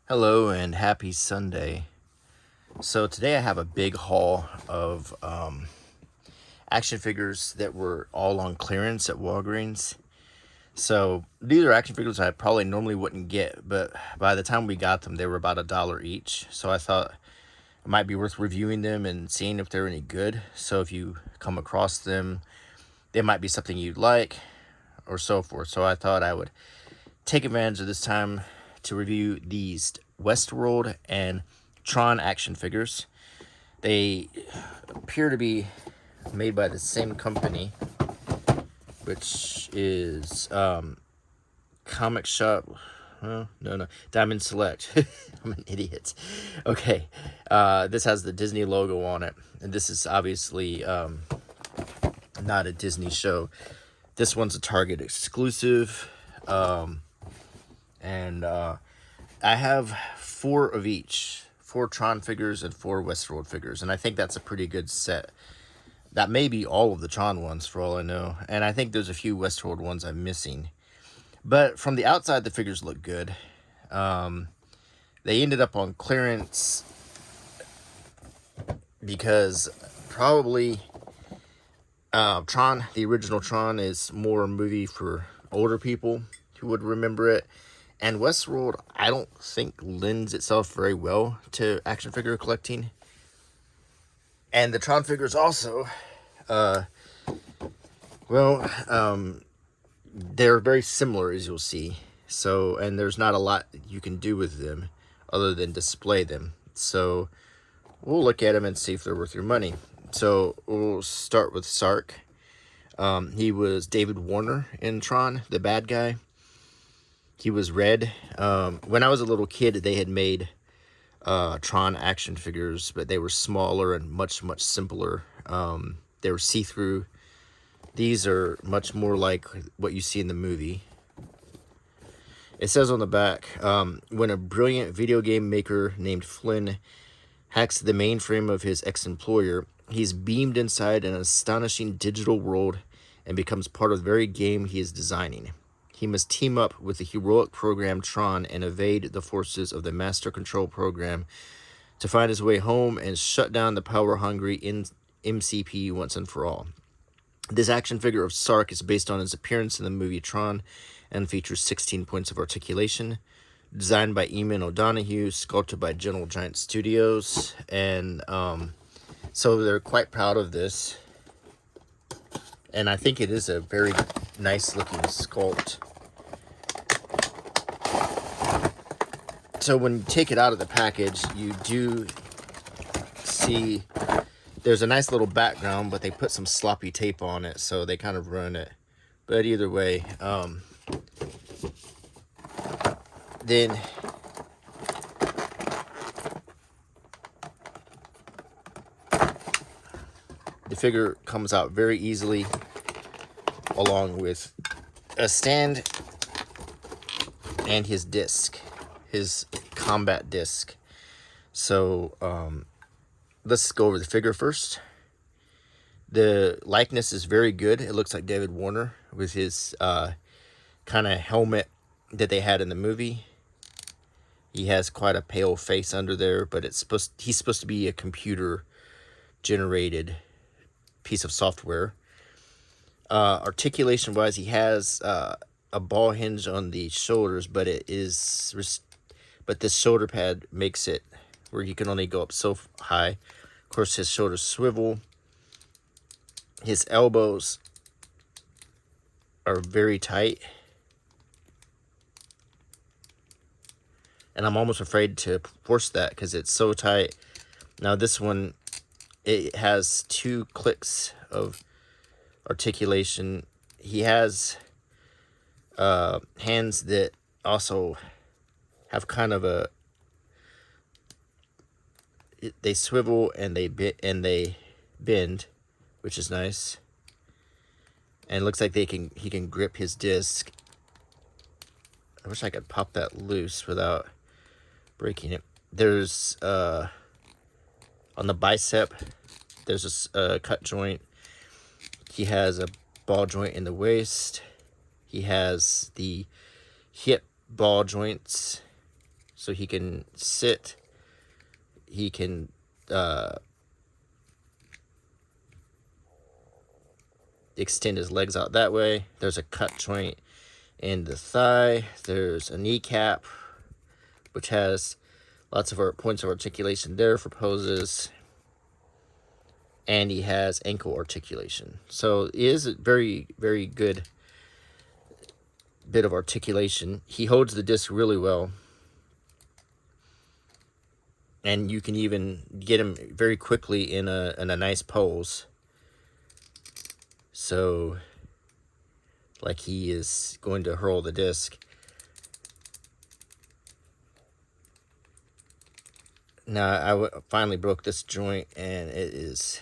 Hello and happy Sunday. So today I have a big haul of action figures that were all on clearance at Walgreens. So these are action figures I probably normally wouldn't get, but by the time we got them, they were about $1 each. So I thought it might be worth reviewing them and seeing if they're any good. So if you come across them, they might be something you'd like or so forth. So I thought I would take advantage of this time to review these Westworld and Tron action figures. They appear to be made by the same company, which is Comic Shop. No, Diamond Select. I'm an idiot. Okay, this has the Disney logo on it, and this is obviously not a Disney show. This one's a Target exclusive. And I have 4 of each, 4 Tron figures and 4 Westworld figures, and I think that's a pretty good set. That may be all of the Tron ones for all I know, and I think there's a few Westworld ones I'm missing. But from the outside, the figures look good. They ended up on clearance because probably Tron, the original Tron, is more a movie for older people who would remember it. And Westworld, I don't think lends itself very well to action figure collecting. And the Tron figures also, they're very similar, as you'll see. So, and there's not a lot you can do with them other than display them. So, we'll look at them and see if they're worth your money. So, we'll start with Sark. He was David Warner in Tron, the bad guy. He was red. When I was a little kid, they had made Tron action figures, but they were smaller and much simpler. They were see-through. These are much more like what you see in the movie. It says on the back, when a brilliant video game maker named Flynn hacks the mainframe of his ex-employer, he's beamed inside an astonishing digital world and becomes part of the very game he is designing. He must team up with the heroic program Tron and evade the forces of the Master Control program to find his way home and shut down the power-hungry MCP once and for all. This action figure of Sark is based on his appearance in the movie Tron and features 16 points of articulation. Designed by Eamon O'Donoghue, sculpted by Gentle Giant Studios, and so they're quite proud of this. And I think it is a very nice looking sculpt. So when you take it out of the package, you do see there's a nice little background, but they put some sloppy tape on it, so they kind of ruin it. But either way, then the figure comes out very easily, along with a stand and his disc, his combat disc. So let's go over the figure first. The likeness is very good. It looks like David Warner with his kind of helmet that they had in the movie. He has quite a pale face under there, but he's supposed to be a computer generated piece of software. Articulation wise, he has a ball hinge on the shoulders, but this shoulder pad makes it where he can only go up so high. Of course, his shoulders swivel. His elbows are very tight, and I'm almost afraid to force that because it's so tight. Now this one, it has 2 clicks of articulation. He has hands that also have kind of they swivel and they bend, which is nice. And it looks like he can grip his disc. I wish I could pop that loose without breaking it. There's on the bicep, there's a cut joint. He has a ball joint in the waist. He has the hip ball joints So he can sit, he can extend his legs out that way. There's a cut joint in the thigh. There's a kneecap, which has lots of points of articulation there for poses. And he has ankle articulation. So it is a very, very good bit of articulation. He holds the disc really well. And you can even get him very quickly in a nice pose. So, like he is going to hurl the disc. Now, I finally broke this joint, and it is...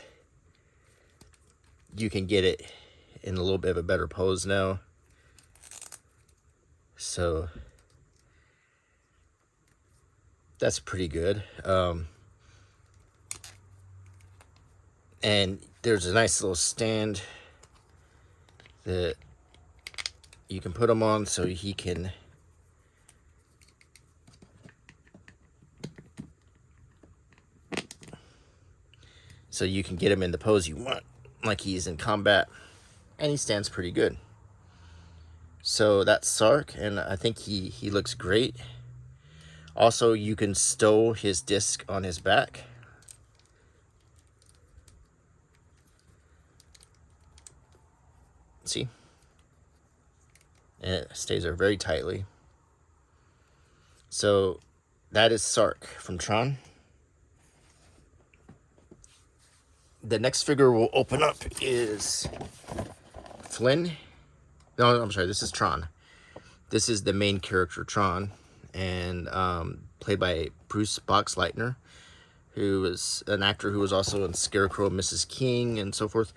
You can get it in a little bit of a better pose now. So, that's pretty good. And there's a nice little stand that you can put him on so he can get him in the pose you want, like he's in combat, and he stands pretty good. So that's Sark, and I think he looks great. Also, you can stow his disc on his back. See? And it stays there very tightly. So that is Sark from Tron. The next figure we'll open up is Flynn. No, I'm sorry, this is Tron. This is the main character, Tron, and played by Bruce Boxleitner, who is an actor who was also in Scarecrow, Mrs. King, and so forth.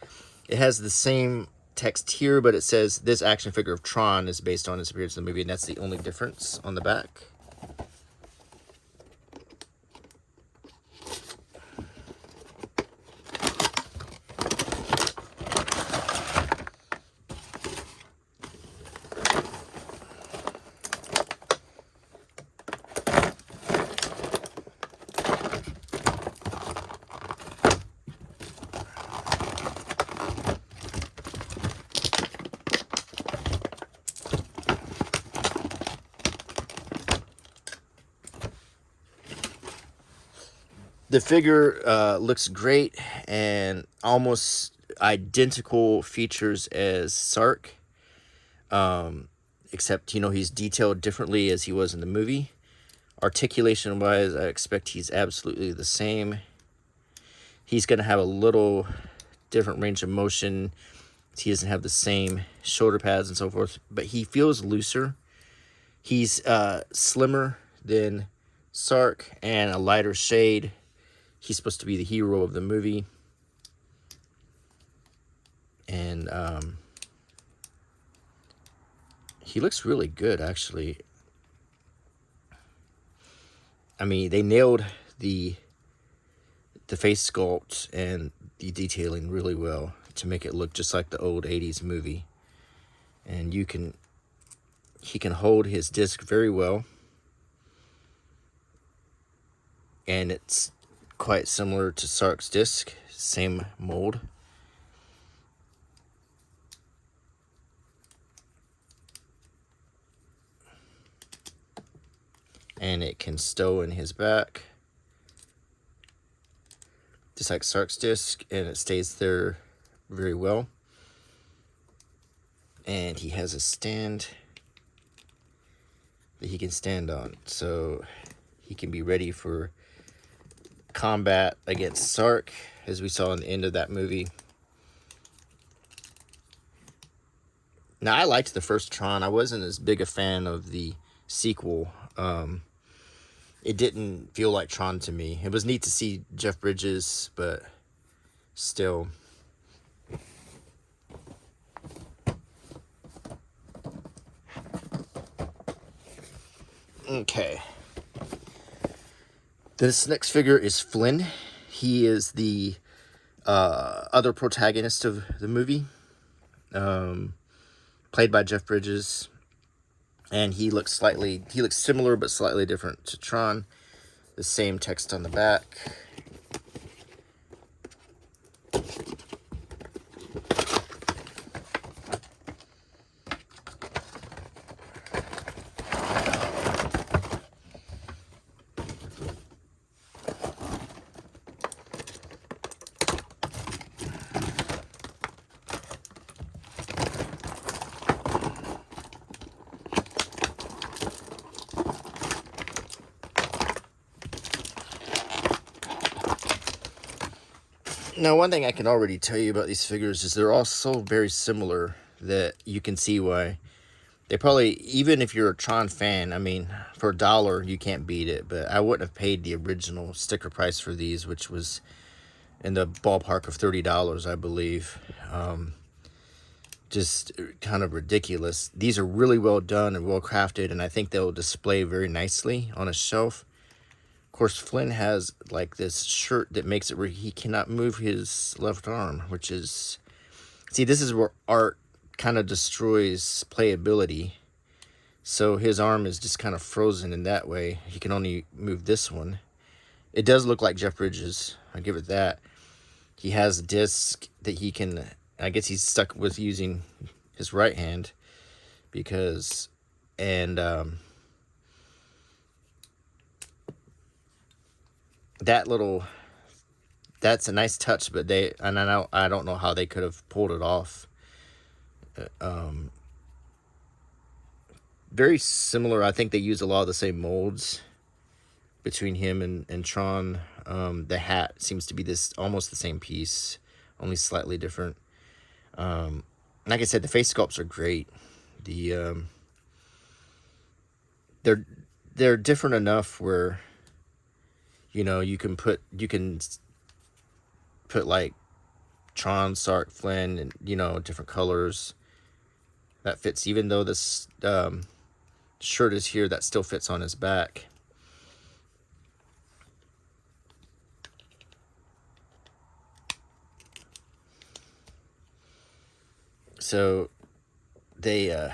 It has the same text here, but it says this action figure of Tron is based on his appearance in the movie, and that's the only difference on the back. The figure looks great and almost identical features as Sark, except, you know, he's detailed differently as he was in the movie. Articulation wise, I expect he's absolutely the same. He's going to have a little different range of motion. He doesn't have the same shoulder pads and so forth, but he feels looser. He's slimmer than Sark and a lighter shade. He's supposed to be the hero of the movie. And he looks really good, actually. I mean, they nailed the face sculpt and the detailing really well to make it look just like the old 80s movie. And he can hold his disc very well. And it's quite similar to Sark's disc, same mold. And it can stow in his back, just like Sark's disc, and it stays there very well. And he has a stand that he can stand on, so he can be ready for combat against Sark, as we saw in the end of that movie. Now, I liked the first Tron. I wasn't as big a fan of the sequel. It didn't feel like Tron to me. It was neat to see Jeff Bridges, but still. Okay. This next figure is Flynn. He is the other protagonist of the movie, played by Jeff Bridges. And he looks similar but slightly different to Tron. The same text on the back. Now, one thing I can already tell you about these figures is they're all so very similar that you can see why. They probably, even if you're a Tron fan, I mean, for $1, you can't beat it. But I wouldn't have paid the original sticker price for these, which was in the ballpark of $30, I believe. Just kind of ridiculous. These are really well done and well crafted, and I think they'll display very nicely on a shelf. Of course, Flynn has like this shirt that makes it where he cannot move his left arm, which is, see, this is where art kind of destroys playability. So his arm is just kind of frozen in that way. He can only move this one. It does look like Jeff Bridges, I'll give it that. He has a disc that he can, I guess he's stuck with using his right hand because, and that's a nice touch, but I don't know how they could have pulled it off. Very similar. I think they use a lot of the same molds between him and Tron. The hat seems to be almost the same piece, only slightly different. Like I said, the face sculpts are great. They're different enough where, you know, you can put like Tron, Sark, Flynn, and, you know, different colors. That fits, even though this shirt is here, that still fits on his back. So they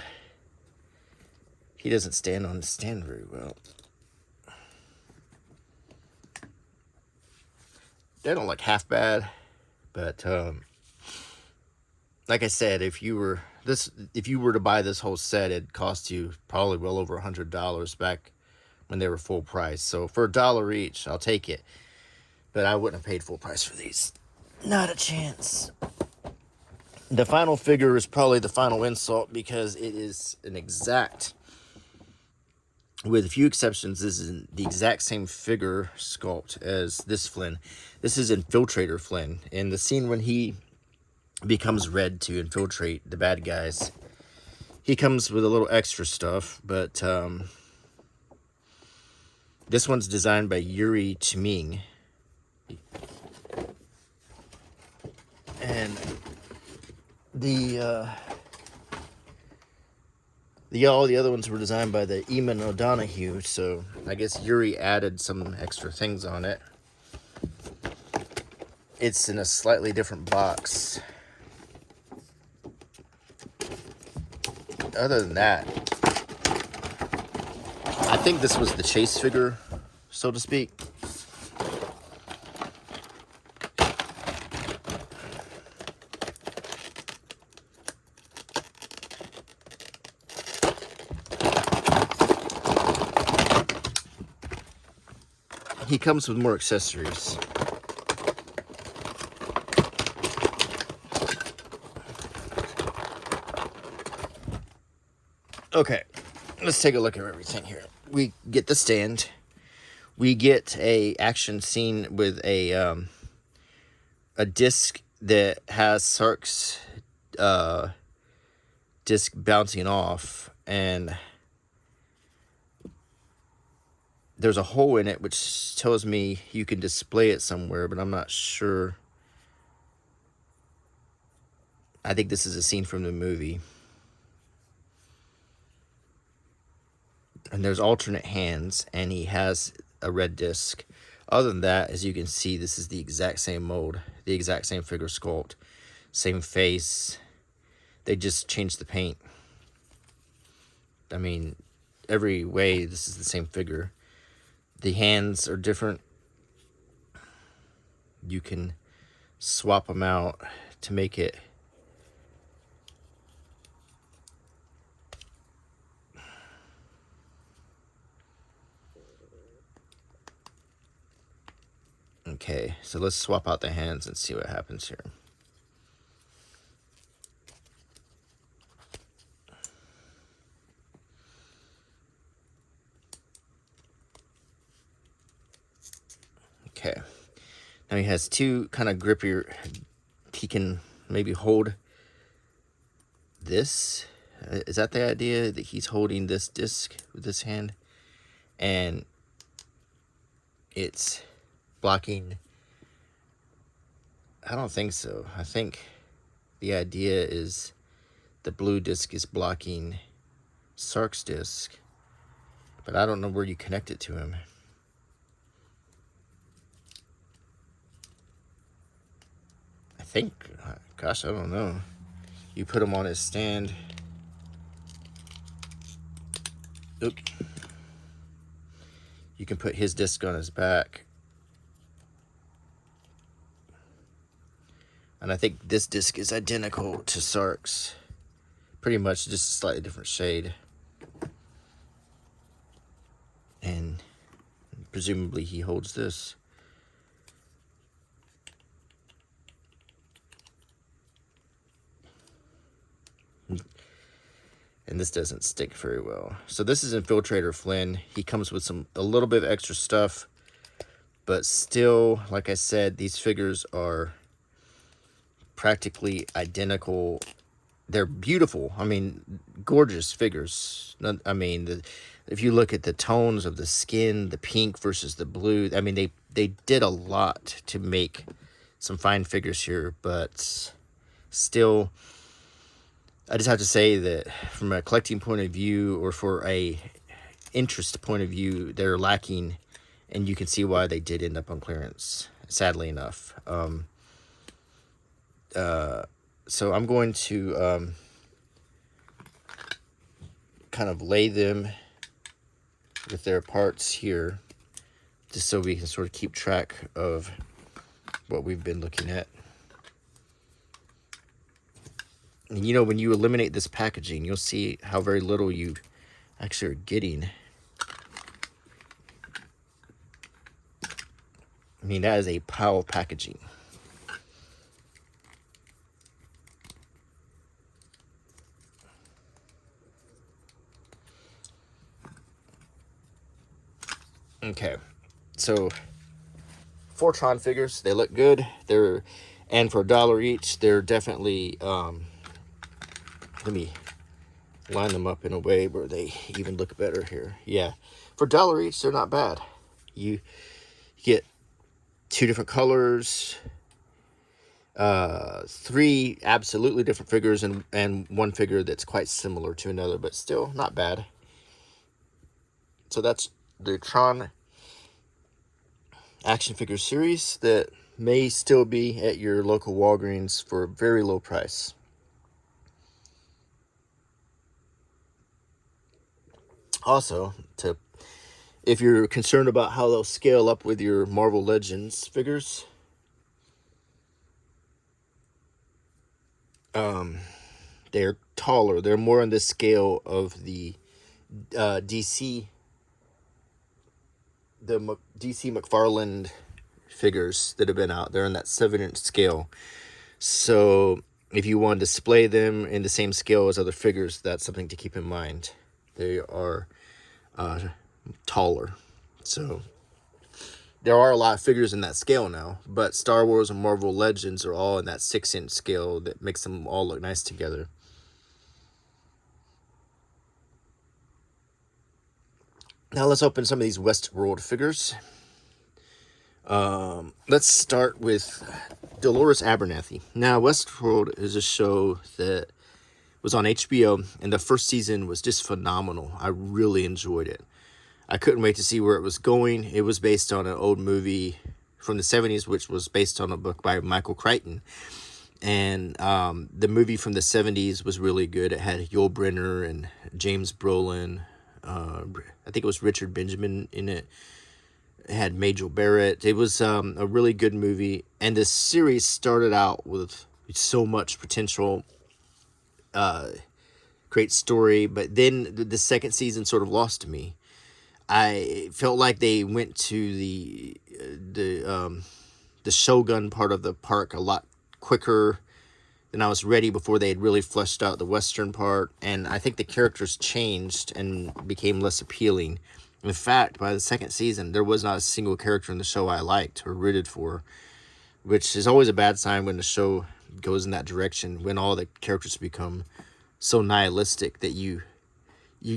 he doesn't stand on the stand very well. They don't look half bad, but like I said, if you were to buy this whole set, it'd cost you probably well over $100 back when they were full price. So for $1 each, I'll take it. But I wouldn't have paid full price for these. Not a chance. The final figure is probably the final insult because it is an exact, with a few exceptions, this is the exact same figure sculpt as this Flynn. This is Infiltrator Flynn. In the scene when he becomes red to infiltrate the bad guys, he comes with a little extra stuff, but this one's designed by Yuri Chiming. And all the other ones were designed by the Eamon O'Donoghue, so I guess Yuri added some extra things on it. It's in a slightly different box. Other than that, I think this was the chase figure, so to speak. He comes with more accessories. Okay, let's take a look at everything here. We get the stand. We get a action scene with a disc that has Sark's disc bouncing off, and there's a hole in it which tells me you can display it somewhere, but I'm not sure. I think this is a scene from the movie. And there's alternate hands, and he has a red disc. Other than that, as you can see, this is the exact same mold, the exact same figure sculpt, same face. They just changed the paint. I mean, every way, this is the same figure. The hands are different. You can swap them out to make it okay. So let's swap out the hands and see what happens here. Okay, now he has two kind of grippier. He can maybe hold this. Is that the idea, that he's holding this disc with this hand and it's blocking? I don't think so. I think the idea is the blue disc is blocking Sark's disc, but I don't know where you connect it to him. I think, gosh, I don't know. You put him on his stand. Oop. You can put his disc on his back. And I think this disc is identical to Sark's. Pretty much just a slightly different shade. And presumably he holds this. And this doesn't stick very well. So this is Infiltrator Flynn. He comes with a little bit of extra stuff, but still, like I said, these figures are practically identical. They're beautiful. I mean, gorgeous figures. I mean, if you look at the tones of the skin, the pink versus the blue, I mean, they did a lot to make some fine figures here, but still, I just have to say that from a collecting point of view, or for a interest point of view, they're lacking, and you can see why they did end up on clearance, sadly enough. So I'm going to kind of lay them with their parts here, just so we can sort of keep track of what we've been looking at. And you know, when you eliminate this packaging, you'll see how very little you actually are getting. I mean, that is a pile of packaging. Okay, so 4 Tron figures, they look good. And for $1 each, they're definitely, let me line them up in a way where they even look better here. Yeah, for $1 each, they're not bad. You get 2 different colors, 3 absolutely different figures, and 1 figure that's quite similar to another, but still not bad. So that's the Tron action figure series that may still be at your local Walgreens for a very low price. Also, if you're concerned about how they'll scale up with your Marvel Legends figures, they're taller. They're more on the scale of the DC McFarlane figures that have been out. They're in that 7-inch scale. So if you want to display them in the same scale as other figures, that's something to keep in mind. They are taller. So there are a lot of figures in that scale now, but Star Wars and Marvel Legends are all in that 6-inch scale that makes them all look nice together. Now let's open some of these Westworld figures. Let's start with Dolores Abernathy. Now, Westworld is a show that was on HBO, and the first season was just phenomenal. I really enjoyed it. I couldn't wait to see where it was going. It was based on an old movie from the 70s, which was based on a book by Michael Crichton. And the movie from the 70s was really good. It had Yul Brynner and James Brolin. I think it was Richard Benjamin in it. It had Majel Barrett. It was a really good movie. And this series started out with so much potential, great story. But then the second season sort of lost to me. I felt like they went to the Shogun part of the park a lot quicker than I was ready before they had really fleshed out the Western part. And I think the characters changed and became less appealing. In fact, by the second season, there was not a single character in the show I liked or rooted for, which is always a bad sign when the show goes in that direction, when all the characters become so nihilistic that you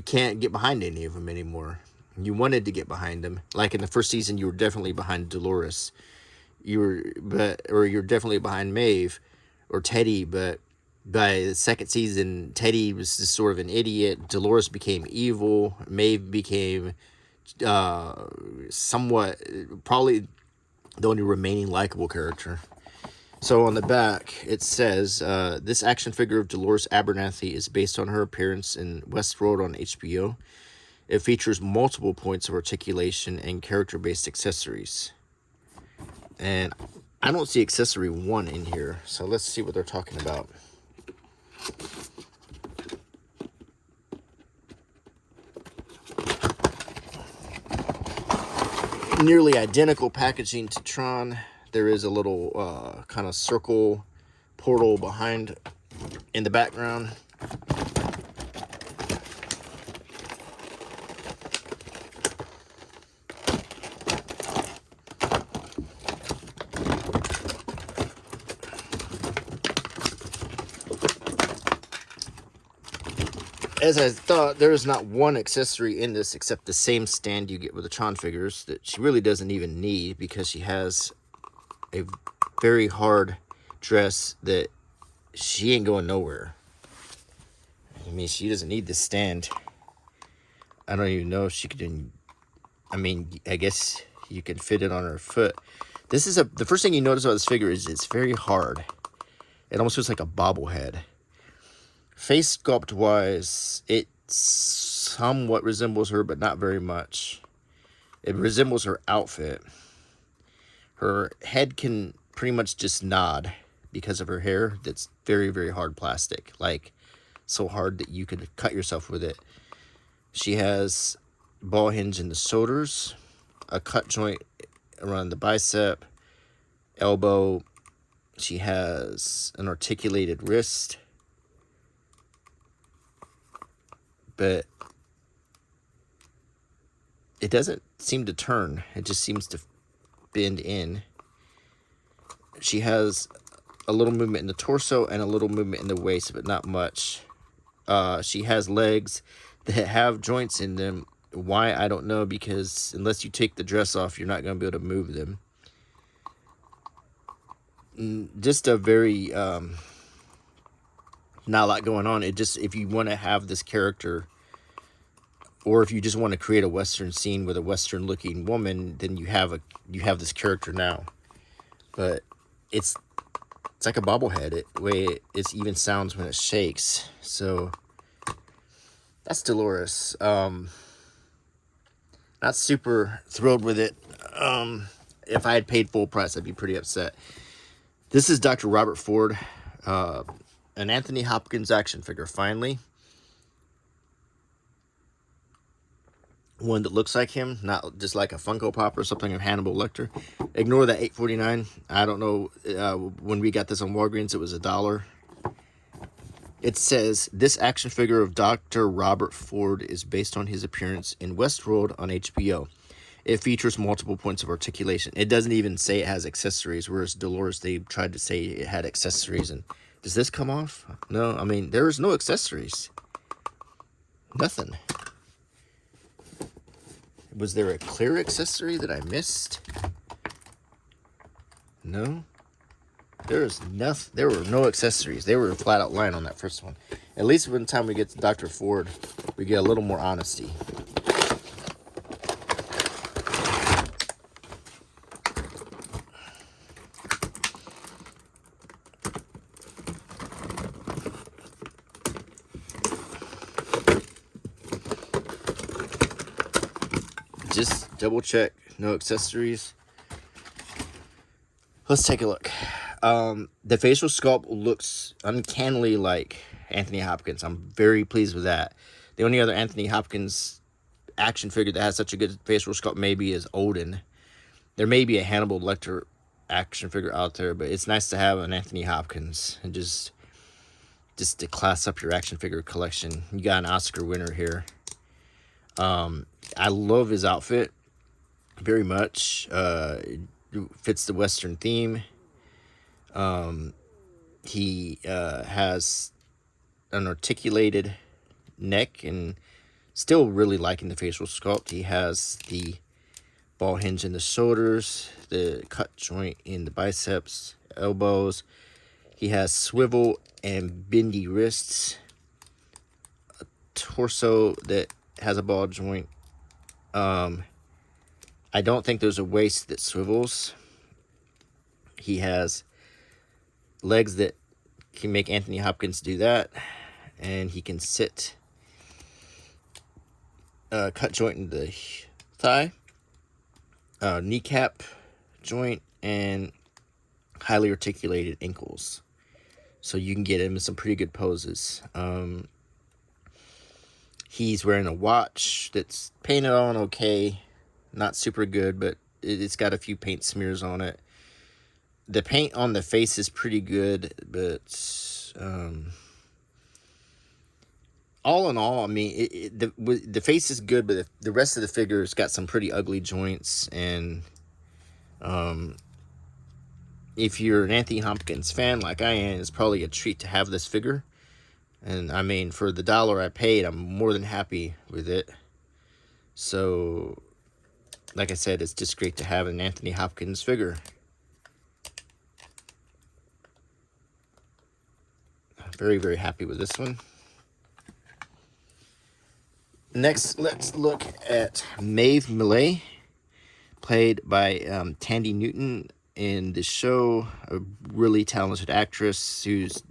can't get behind any of them anymore. You wanted to get behind them. Like in the first season, you were definitely behind Dolores. You're definitely behind Maeve or Teddy, but by the second season, Teddy was just sort of an idiot. Dolores became evil. Maeve became somewhat, probably the only remaining likable character. So on the back, it says, this action figure of Dolores Abernathy is based on her appearance in Westworld on HBO. It features multiple points of articulation and character-based accessories. And I don't see accessory 1 in here, so let's see what they're talking about. Nearly identical packaging to Tron. There is a little kind of circle portal behind in the background. As I thought, there is not one accessory in this except the same stand you get with the Tron figures that she really doesn't even need, because she has a very hard dress that she ain't going nowhere. I mean, she doesn't need this stand. I don't even know if she could. I mean, I guess you can fit it on her foot. This is the first thing you notice about this figure is it's very hard. It almost looks like a bobblehead. Face sculpt wise, it somewhat resembles her, but not very much. It resembles her outfit. Her head can pretty much just nod because of her hair that's very, very hard plastic. Like, so hard that you could cut yourself with it. She has ball hinge in the shoulders, a cut joint around the bicep, elbow. She has an articulated wrist. But it doesn't seem to turn. It just seems to bend in. She has a little movement in the torso and a little movement in the waist, but not much. She has legs that have joints in them. Why, I don't know, because unless you take the dress off, you're not going to be able to move them. Just a very... not a lot going on. It just, if you want to have this character, or if you just want to create a Western scene with a Western looking woman, then you have this character now. But it's like a bobblehead, the way it even sounds when it shakes. So that's Dolores. Not super thrilled with it. If I had paid full price, I'd be pretty upset. This is Dr. Robert Ford. An Anthony Hopkins action figure, finally. One that looks like him, not just like a Funko Pop or something of Hannibal Lecter. Ignore that $8.49. I don't know, when we got this on Walgreens, it was $1. It says, this action figure of Dr. Robert Ford is based on his appearance in Westworld on HBO. It features multiple points of articulation. It doesn't even say it has accessories, whereas Dolores, they tried to say it had accessories. And does this come off? No, I mean, there is no accessories. Nothing. Was there a clear accessory that I missed? No. There were no accessories. They were flat out lying on that first one. At least by the time we get to Dr. Ford, we get a little more honesty. double check, no accessories. Let's take a look. The facial sculpt looks uncannily like Anthony Hopkins. I'm very pleased with that. The only other Anthony Hopkins action figure that has such a good facial sculpt maybe is Odin. There may be a Hannibal Lecter action figure out there, but it's nice to have an Anthony Hopkins and just to class up your action figure collection. You got an Oscar winner here. I love his outfit very much. It fits the Western theme. He has an articulated neck, and still really liking the facial sculpt. He has the ball hinge in the shoulders, the cut joint in the biceps, elbows. He has swivel and bendy wrists, a torso that has a ball joint. I don't think there's a waist that swivels. He has legs that can make Anthony Hopkins do that, and he can sit. Cut joint in the thigh, kneecap joint, and highly articulated ankles. So you can get him in some pretty good poses. He's wearing a watch that's painted on okay. Not super good, but it's got a few paint smears on it. The paint on the face is pretty good, but all in all, I mean, the face is good, but the rest of the figure has got some pretty ugly joints. And if you're an Anthony Hopkins fan like I am, it's probably a treat to have this figure. And I mean, for the $1 I paid, I'm more than happy with it. So, like I said, it's just great to have an Anthony Hopkins figure. Very, very happy with this one. Next, let's look at Maeve Millay, played by Tandy Newton in the show. A really talented actress who's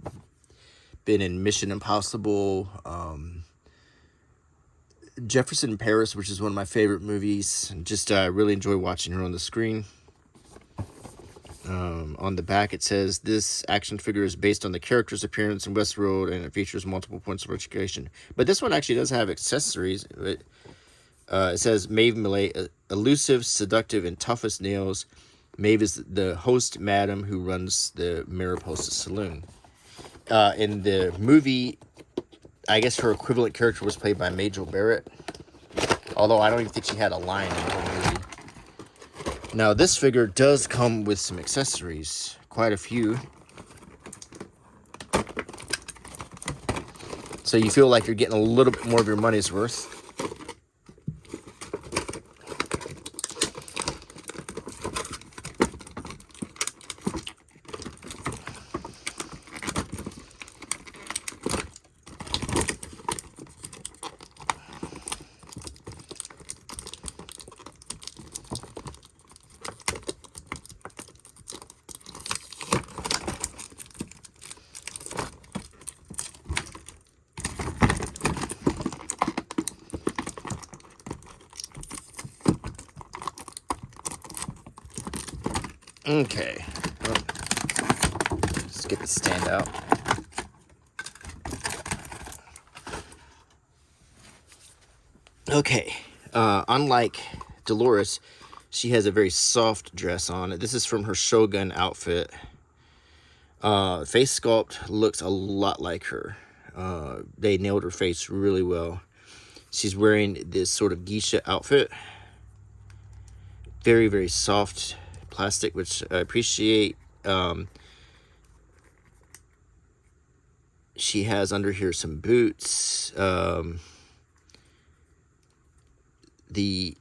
been in Mission Impossible, Jefferson Paris, which is one of my favorite movies. Just really enjoy watching her on the screen. On the back it says, this action figure is based on the character's appearance in Westworld, and it features multiple points of articulation. But this one actually does have accessories. It says, Maeve Millay, elusive, seductive, and tough as nails. Maeve is the host madam who runs the Mariposa Saloon. In the movie, I guess her equivalent character was played by Majel Barrett. Although I don't even think she had a line in the whole movie. Now, this figure does come with some accessories. Quite a few. So you feel like you're getting a little bit more of your money's worth. Okay, let's get the stand out. Okay, unlike Dolores, she has a very soft dress on. This is from her Shogun outfit. Face sculpt looks a lot like her. They nailed her face really well. She's wearing this sort of geisha outfit. Very, very soft plastic, which I appreciate. She has under here some boots. The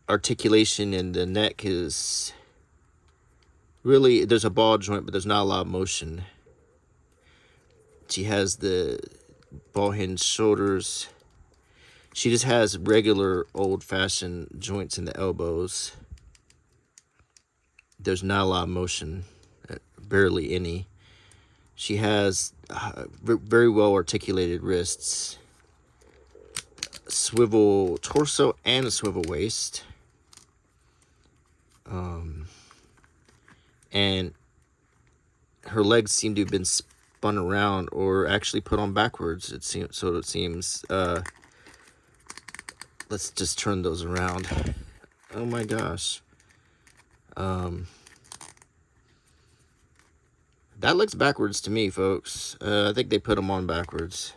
articulation in the neck is really, there's a ball joint, but there's not a lot of motion. She has the ball hinge shoulders. She just has regular old-fashioned joints in the elbows. There's not a lot of motion, barely any. She has very well articulated wrists, swivel torso, and a swivel waist. and her legs seem to have been spun around or actually put on backwards. It seems. Let's just turn those around. Oh my gosh. That looks backwards to me, folks. I think they put them on backwards.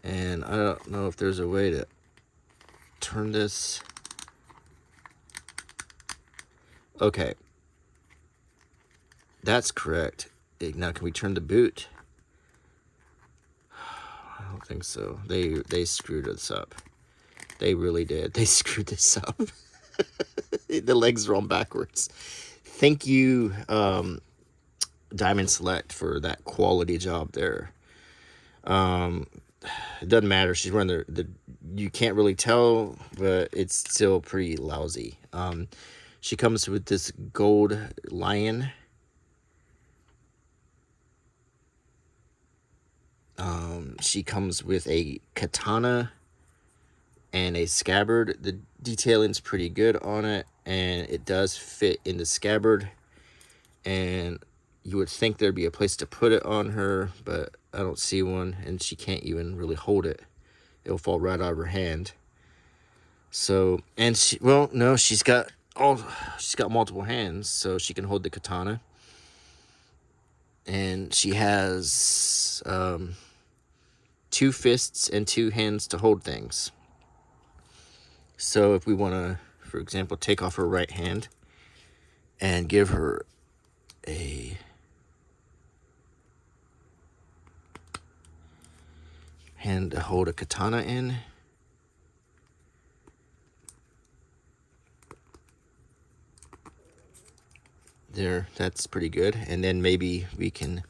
And I don't know if there's a way to turn this. Okay. That's correct. Now, can we turn the boot? I don't think so. They screwed us up. They really did. They screwed this up. The legs are on backwards. Thank you, Diamond Select, for that quality job there. It doesn't matter. She's wearing the you can't really tell, but it's still pretty lousy. She comes with this gold lion. She comes with a katana and a scabbard. The detailing's pretty good on it, and it does fit in the scabbard. And you would think there'd be a place to put it on her, but I don't see one, and she can't even really hold it. It'll fall right out of her hand. So, and she, well, no, she's got multiple hands, so she can hold the katana. And she has 2 fists and 2 hands to hold things. So if we want to, for example, take off her right hand and give her a hand to hold a katana in, there, that's pretty good. And then maybe we can,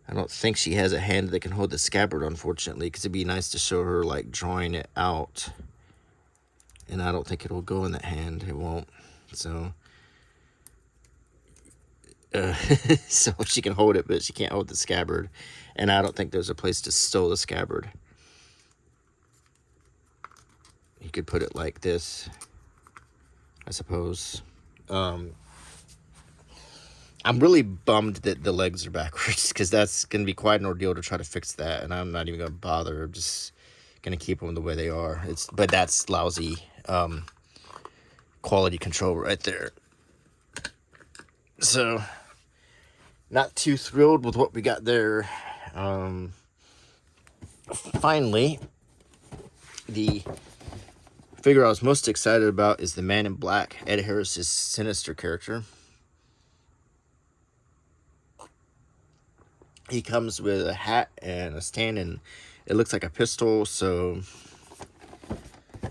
I don't think she has a hand that can hold the scabbard, unfortunately, because it'd be nice to show her like drawing it out, and I don't think it'll go in that hand. It won't. So so she can hold it, but she can't hold the scabbard, and I don't think there's a place to stow the scabbard. You could put it like this, I suppose. I'm really bummed that the legs are backwards, because that's going to be quite an ordeal to try to fix that, and I'm not even going to bother. I'm just going to keep them the way they are. But that's lousy quality control right there. So, not too thrilled with what we got there. Finally, the figure I was most excited about is the Man in Black, Ed Harris's Sinister character. He comes with a hat and a stand, and it looks like a pistol. So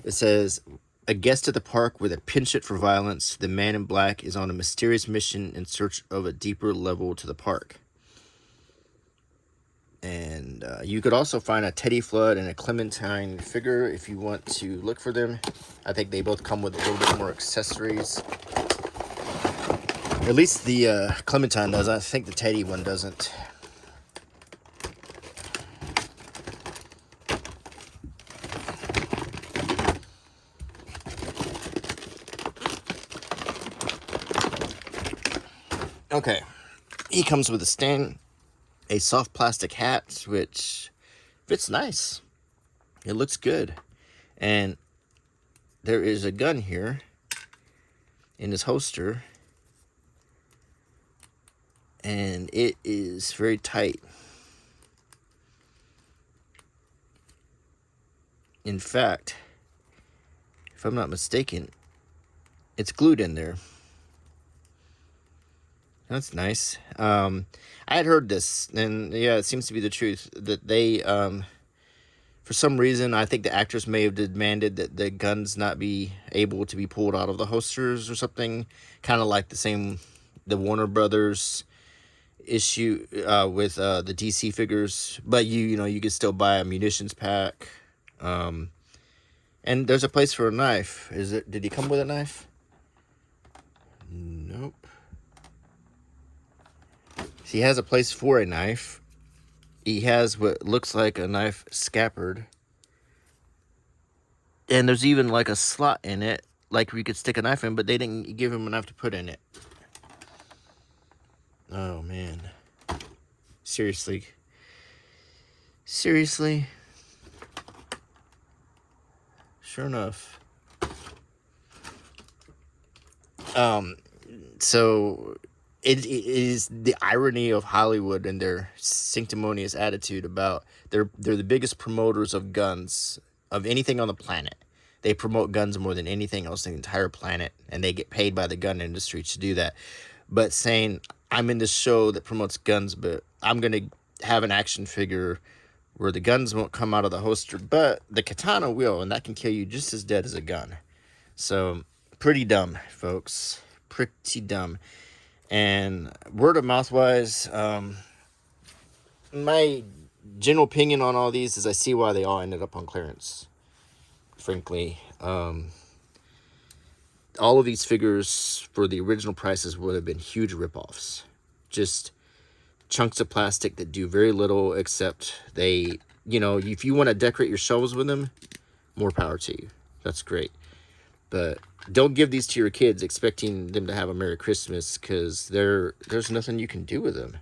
it says, a guest at the park with a penchant for violence, the Man in Black is on a mysterious mission in search of a deeper level to the park. And you could also find a Teddy Flood and a Clementine figure if you want to look for them. I think they both come with a little bit more accessories. At least the Clementine does. I think the Teddy one doesn't. Okay, he comes with a stand, a soft plastic hat, which fits nice. It looks good. And there is a gun here in his holster, and it is very tight. In fact, if I'm not mistaken, it's glued in there. That's nice. I had heard this, and yeah, it seems to be the truth, that they, for some reason, I think the actress may have demanded that the guns not be able to be pulled out of the holsters or something, kind of like the Warner Brothers issue with the DC figures. But you know, you can still buy a munitions pack, and there's a place for a knife. Did he come with a knife? Nope. He has a place for a knife. He has what looks like a knife scabbard. And there's even like a slot in it, like we could stick a knife in, but they didn't give him enough to put in it. Oh, man. Seriously. Seriously? Sure enough. So it is the irony of Hollywood and their sanctimonious attitude about they're the biggest promoters of guns of anything on the planet. They promote guns more than anything else on the entire planet, and they get paid by the gun industry to do that. But saying, I'm in this show that promotes guns, but I'm gonna have an action figure where the guns won't come out of the holster, but the katana will, and that can kill you just as dead as a gun. So pretty dumb, folks. Pretty dumb. And word of mouth wise, my general opinion on all these is I see why they all ended up on clearance. Frankly, all of these figures for the original prices would have been huge ripoffs. Just chunks of plastic that do very little, except they, if you want to decorate your shelves with them, more power to you. That's great. But don't give these to your kids expecting them to have a Merry Christmas, because there's nothing you can do with them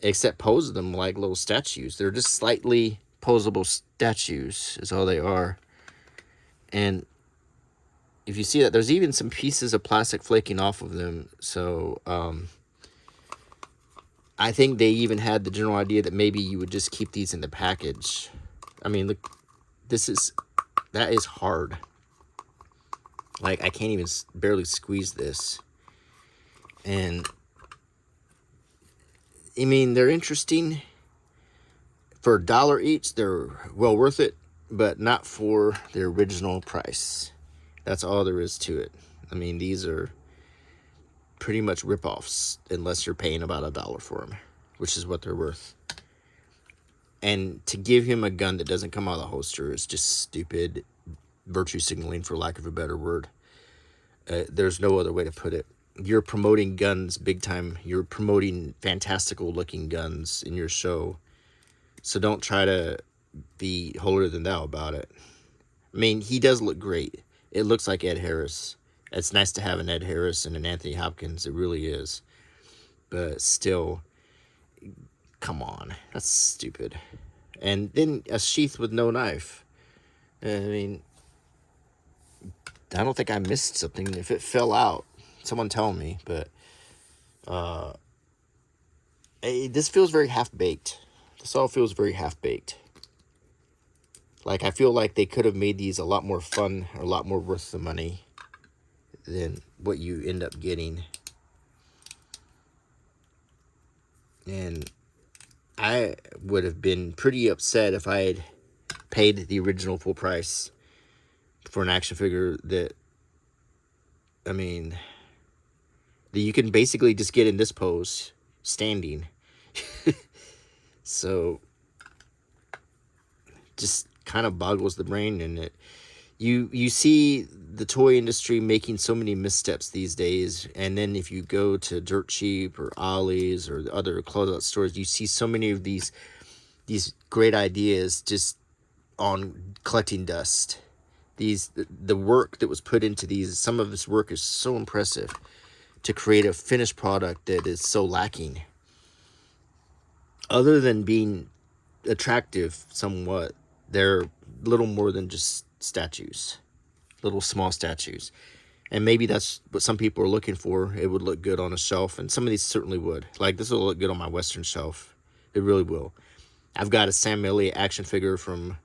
except pose them like little statues. They're just slightly posable statues is all they are. And if you see that, there's even some pieces of plastic flaking off of them. So I think they even had the general idea that maybe you would just keep these in the package. I mean, look, that is hard. Like, I can't even barely squeeze this. And I mean, they're interesting. For $1 each, they're well worth it, but not for the original price. That's all there is to it. I mean, these are pretty much ripoffs, unless you're paying about $1 for them, which is what they're worth. And to give him a gun that doesn't come out of the holster is just stupid virtue signaling, for lack of a better word. There's no other way to put it. You're promoting guns big time. You're promoting fantastical looking guns in your show. So don't try to be holier than thou about it. I mean, he does look great. It looks like Ed Harris. It's nice to have an Ed Harris and an Anthony Hopkins. It really is. But still, come on. That's stupid. And then a sheath with no knife. I mean, I don't think I missed something. If it fell out, someone tell me. But this feels very half-baked. This all feels very half-baked. Like, I feel like they could have made these a lot more fun, or a lot more worth the money than what you end up getting. And I would have been pretty upset if I had paid the original full price for an action figure that, I mean, that you can basically just get in this pose, standing. So, just kind of boggles the brain. And you see the toy industry making so many missteps these days, and then if you go to Dirt Cheap or Ollie's or other closeout stores, you see so many of these great ideas just on collecting dust. The work that was put into these, some of this work is so impressive to create a finished product that is so lacking. Other than being attractive somewhat, they're little more than just statues, little small statues. And maybe that's what some people are looking for. It would look good on a shelf, and some of these certainly would. Like, this will look good on my Western shelf. It really will. I've got a Sam Elliott action figure from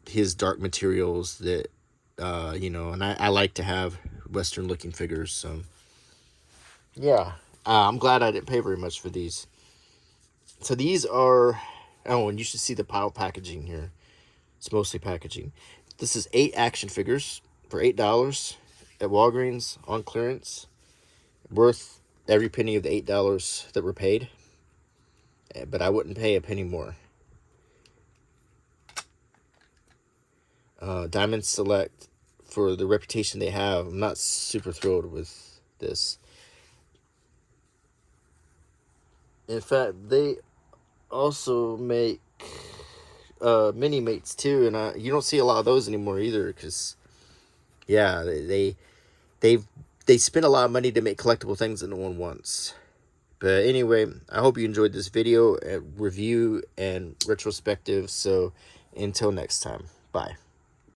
his Dark Materials that, and I like to have Western looking figures. So, yeah, I'm glad I didn't pay very much for these. So these are, and you should see the pile packaging here. It's mostly packaging. This is 8 action figures for $8 at Walgreens on clearance. Worth every penny of the $8 that were paid. But I wouldn't pay a penny more. Diamond Select, for the reputation they have, I'm not super thrilled with this. In fact, they also make mini mates too, and you don't see a lot of those anymore either, because yeah, they've they spend a lot of money to make collectible things that no one wants. But anyway, I hope you enjoyed this video, review and retrospective. So until next time, bye.